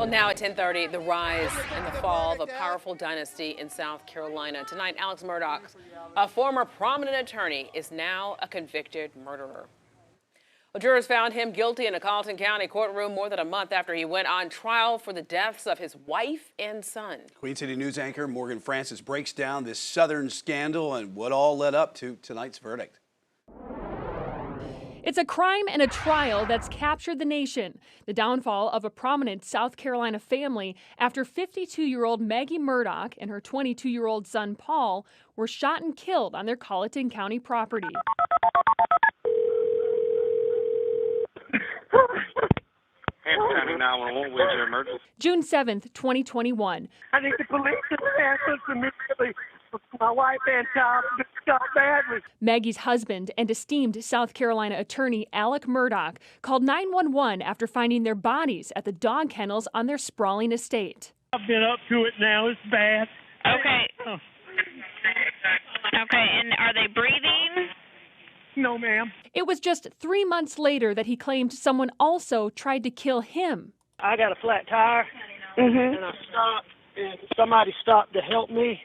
Well, now at 10:30, the rise and the fall of a powerful dynasty in South Carolina. Tonight, Alex Murdaugh, a former prominent attorney, is now a convicted murderer. Well, jurors found him guilty in a Carlton County courtroom more than a month after he went on trial for the deaths of his wife and son. Queen City News anchor Morgan Francis breaks down this Southern scandal and what all led up to tonight's verdict. It's a crime and a trial that's captured the nation. The downfall of a prominent South Carolina family after 52-year-old Maggie Murdaugh and her 22-year-old son Paul were shot and killed on their Carlton County property. June 7th, 2021. I need the police to answer immediately. My wife and child just shot badly. Maggie's husband and esteemed South Carolina attorney Alex Murdaugh called 911 after finding their bodies at the dog kennels on their sprawling estate. I've been up to it now. It's bad. Okay. Okay, and are they breathing? No, ma'am. It was just 3 months later that he claimed someone also tried to kill him. I got a flat tire, and I stopped, and somebody stopped to help me.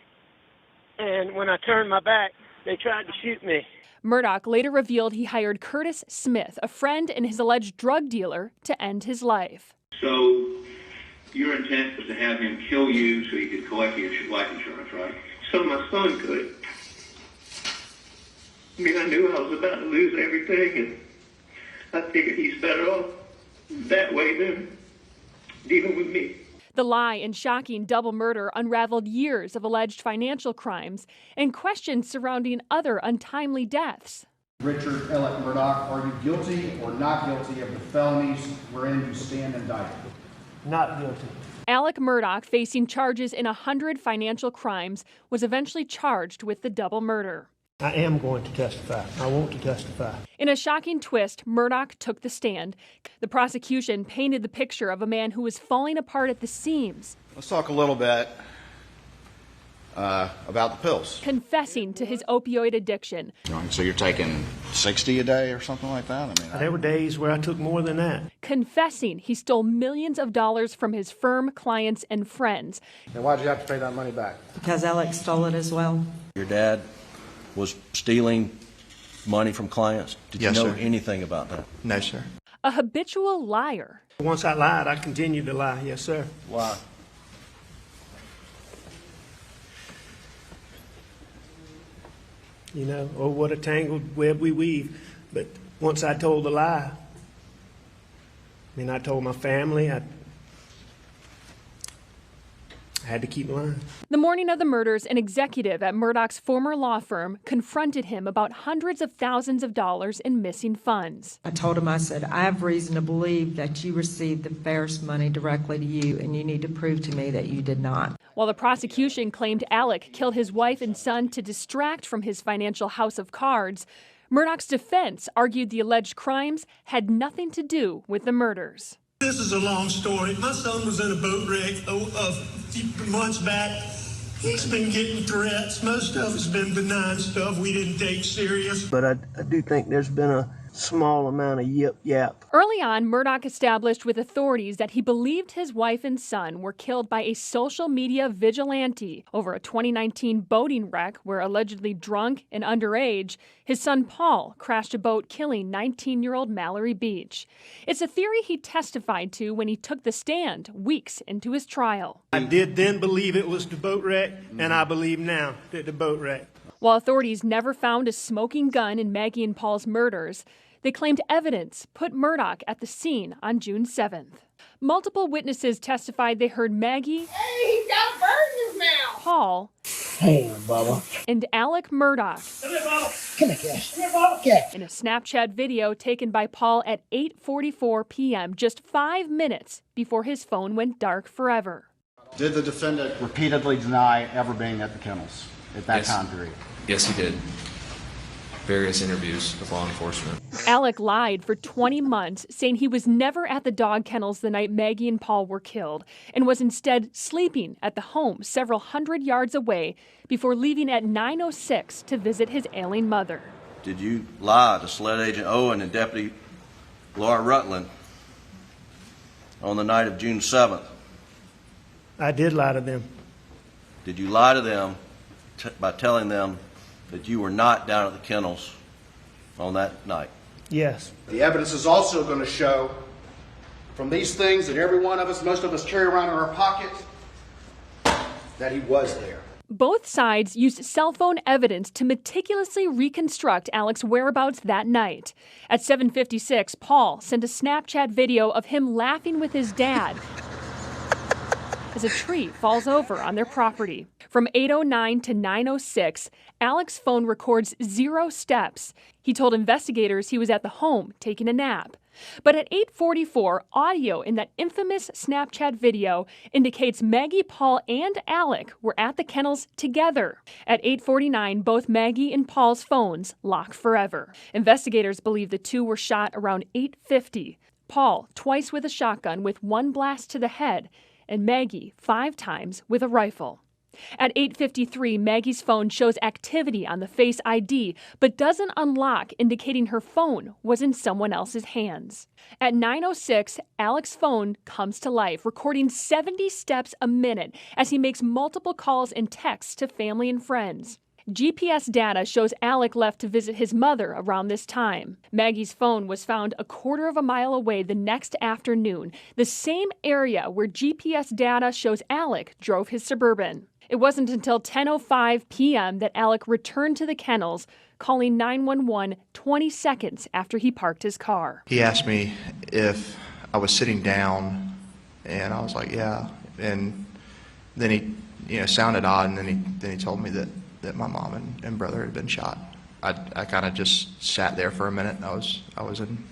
And when I turned my back, they tried to shoot me. Murdaugh later revealed he hired Curtis Smith, a friend and his alleged drug dealer, to end his life. So your intent was to have him kill you so he could collect your life insurance, right? So my son could. I mean, I knew I was about to lose everything, and I figured he's better off that way than dealing with me. The lie and shocking double murder unraveled years of alleged financial crimes and questions surrounding other untimely deaths. Richard Alex Murdaugh, are you guilty or not guilty of the felonies wherein you stand indicted? Not guilty. Alex Murdaugh, facing charges in 100 financial crimes, was eventually charged with the double murder. I am going to testify. I want to testify. In a shocking twist, Murdaugh took the stand. The prosecution painted the picture of a man who was falling apart at the seams. Let's talk a little bit about the pills. Confessing to his opioid addiction. So you're taking 60 a day or something like that? I mean, There were days where I took more than that. Confessing he stole millions of dollars from his firm, clients, and friends. And why'd you have to pay that money back? Because Alex stole it as well. Your dad was stealing money from clients. Did you know anything about that? No, sir. A habitual liar. Once I lied, I continued to lie. Yes, sir. Why? You know, oh, what a tangled web we weave. But once I told the lie, I told my family, I had to keep lying. The morning of the murders, an executive at Murdaugh's former law firm confronted him about hundreds of thousands of dollars in missing funds. I told him, I said, I have reason to believe that you received the Ferris money directly to you, and you need to prove to me that you did not. While the prosecution claimed Alex killed his wife and son to distract from his financial house of cards, Murdaugh's defense argued the alleged crimes had nothing to do with the murders. This is a long story. My son was in a boat wreck a few months back. He's been getting threats. Most of it's been benign stuff we didn't take serious. But I do think there's been a small amount of yip-yap. Early on, Murdaugh established with authorities that he believed his wife and son were killed by a social media vigilante over a 2019 boating wreck where, allegedly drunk and underage, his son Paul crashed a boat, killing 19-year-old Mallory Beach. It's a theory he testified to when he took the stand weeks into his trial. I did then believe it was the boat wreck, and I believe now that the boat wreck. While authorities never found a smoking gun in Maggie and Paul's murders, they claimed evidence put Murdaugh at the scene on June 7th. Multiple witnesses testified they heard Maggie, "Hey, he's got a bird in his mouth!" Paul, "Hey, Bubba," and Alex Murdaugh. "Come here, Bubba! Come here, Cash! Come here, Bubba! Cash!" In a Snapchat video taken by Paul at 8:44 p.m., just 5 minutes before his phone went dark forever. Did the defendant repeatedly deny ever being at the kennels at that time period? Yes, he did. Various interviews with law enforcement. Alex lied for 20 months, saying he was never at the dog kennels the night Maggie and Paul were killed, and was instead sleeping at the home several hundred yards away before leaving at 9:06 to visit his ailing mother. Did you lie to Sled Agent Owen and Deputy Laura Rutland on the night of June 7th I did lie to them. Did you lie to them by telling them that you were not down at the kennels on that night? Yes. The evidence is also going to show from these things that every one of us, most of us carry around in our pockets, that he was there. Both sides used cell phone evidence to meticulously reconstruct Alec's whereabouts that night. At 7:56, Paul sent a Snapchat video of him laughing with his dad as a tree falls over on their property. From 8:09 to 9:06, Alec's phone records 0 steps. He told investigators he was at the home taking a nap. But at 8:44, audio in that infamous Snapchat video indicates Maggie, Paul, and Alec were at the kennels together. At 8:49, both Maggie and Paul's phones lock forever. Investigators believe the two were shot around 8:50. Paul twice with a shotgun with 1 blast to the head, and Maggie 5 times with a rifle. At 8:53, Maggie's phone shows activity on the Face ID, but doesn't unlock, indicating her phone was in someone else's hands. At 9:06, Alec's phone comes to life, recording 70 steps a minute as he makes multiple calls and texts to family and friends. GPS data shows Alec left to visit his mother around this time. Maggie's phone was found a quarter of a mile away the next afternoon, the same area where GPS data shows Alec drove his Suburban. It wasn't until 10:05 p.m. that Alec returned to the kennels, calling 911 20 seconds after he parked his car. He asked me if I was sitting down, and I was like, yeah. And then he sounded odd, and then he told me that my mom and brother had been shot. I kind of just sat there for a minute. I was in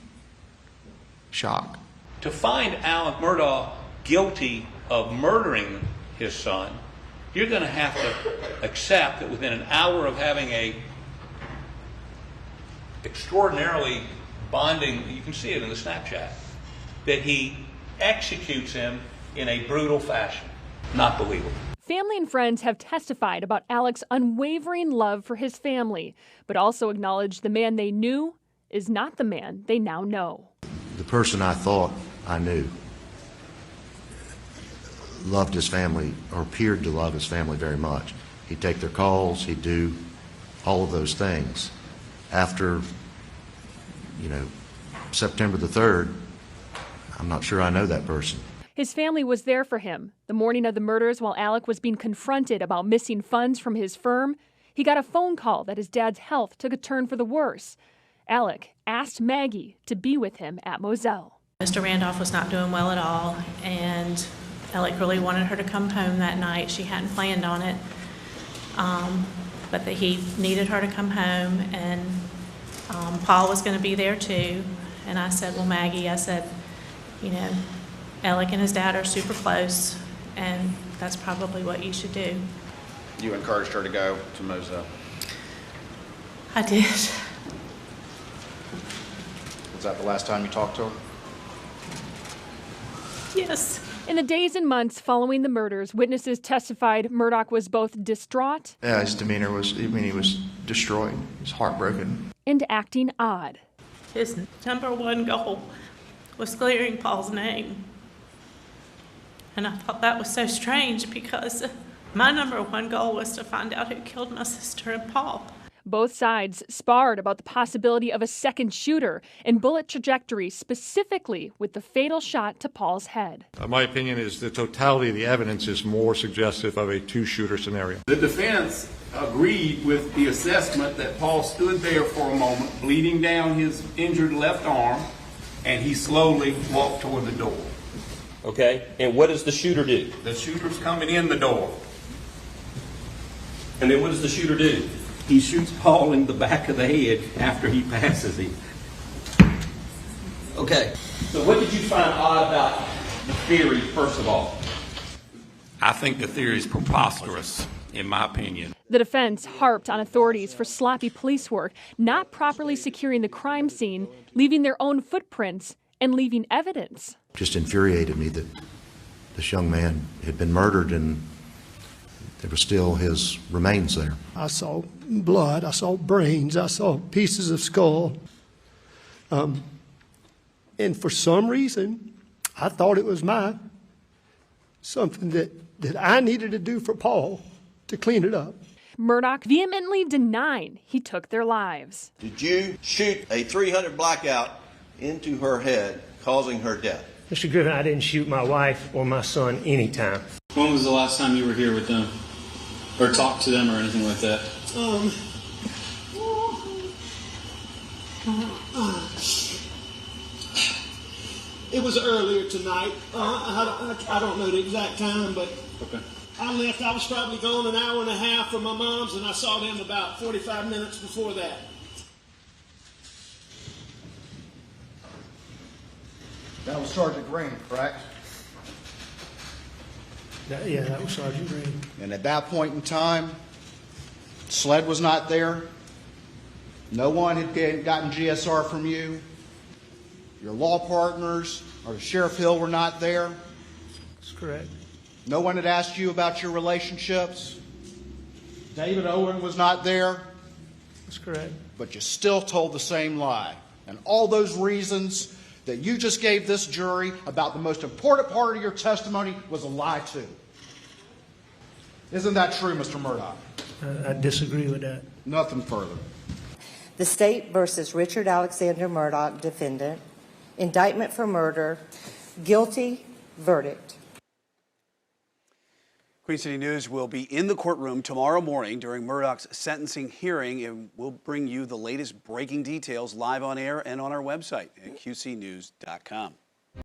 shock. To find Alec Murdaugh guilty of murdering his son, you're going to have to accept that within an hour of having a extraordinarily bonding, you can see it in the Snapchat, that he executes him in a brutal fashion. Not believable. Family and friends have testified about Alec's unwavering love for his family, but also acknowledged the man they knew is not the man they now know. The person I thought I knew loved his family, or appeared to love his family very much. He'd take their calls, he'd do all of those things. After, September the 3rd, I'm not sure I know that person. His family was there for him. The morning of the murders, while Alec was being confronted about missing funds from his firm, he got a phone call that his dad's health took a turn for the worse. Alec asked Maggie to be with him at Moselle. Mr. Randolph was not doing well at all, and Alec really wanted her to come home that night. She hadn't planned on it, but that he needed her to come home, and Paul was going to be there too. And I said, well, Maggie, I said, Alec and his dad are super close, and that's probably what you should do. You encouraged her to go to Moselle? I did. Was that the last time you talked to her? Yes. In the days and months following the murders, witnesses testified Murdaugh was both distraught. Yeah, his demeanor was, he was destroyed. He was heartbroken. And acting odd. His #1 goal was clearing Paul's name. And I thought that was so strange because my #1 goal was to find out who killed my sister and Paul. Both sides sparred about the possibility of a second shooter and bullet trajectory, specifically with the fatal shot to Paul's head. My opinion is the totality of the evidence is more suggestive of a 2-shooter scenario. The defense agreed with the assessment that Paul stood there for a moment, bleeding down his injured left arm, and he slowly walked toward the door. Okay, and what does the shooter do? The shooter's coming in the door. And then what does the shooter do? He shoots Paul in the back of the head after he passes him. Okay. So what did you find odd about the theory, first of all? I think the theory is preposterous, in my opinion. The defense harped on authorities for sloppy police work, not properly securing the crime scene, leaving their own footprints, and leaving evidence. Just infuriated me that this young man had been murdered and there were still his remains there. I saw blood, I saw brains, I saw pieces of skull. And for some reason, I thought it was my something that I needed to do for Paul to clean it up. Murdaugh vehemently denied he took their lives. Did you shoot a 300 blackout into her head, causing her death? Mr. Griffin, I didn't shoot my wife or my son anytime. When was the last time you were here with them? Or talked to them or anything like that? It was earlier tonight. I don't know the exact time, but Okay. I left. I was probably gone an hour and a half from my mom's, and I saw them about 45 minutes before that. That was Sergeant Green, correct? Yeah, that was Sergeant Green. And at that point in time, Sled was not there. No one had gotten GSR from you. Your law partners or Sheriff Hill were not there. That's correct. No one had asked you about your relationships. David Owen was not there. That's correct. But you still told the same lie. And all those reasons that you just gave this jury about the most important part of your testimony was a lie too. Isn't that true, Mr. Murdaugh? I disagree with that. Nothing further. The State versus Richard Alexander Murdaugh, defendant. Indictment for murder. Guilty. Verdict. Queen City News will be in the courtroom tomorrow morning during Murdaugh's sentencing hearing, and we'll bring you the latest breaking details live on air and on our website at qcnews.com.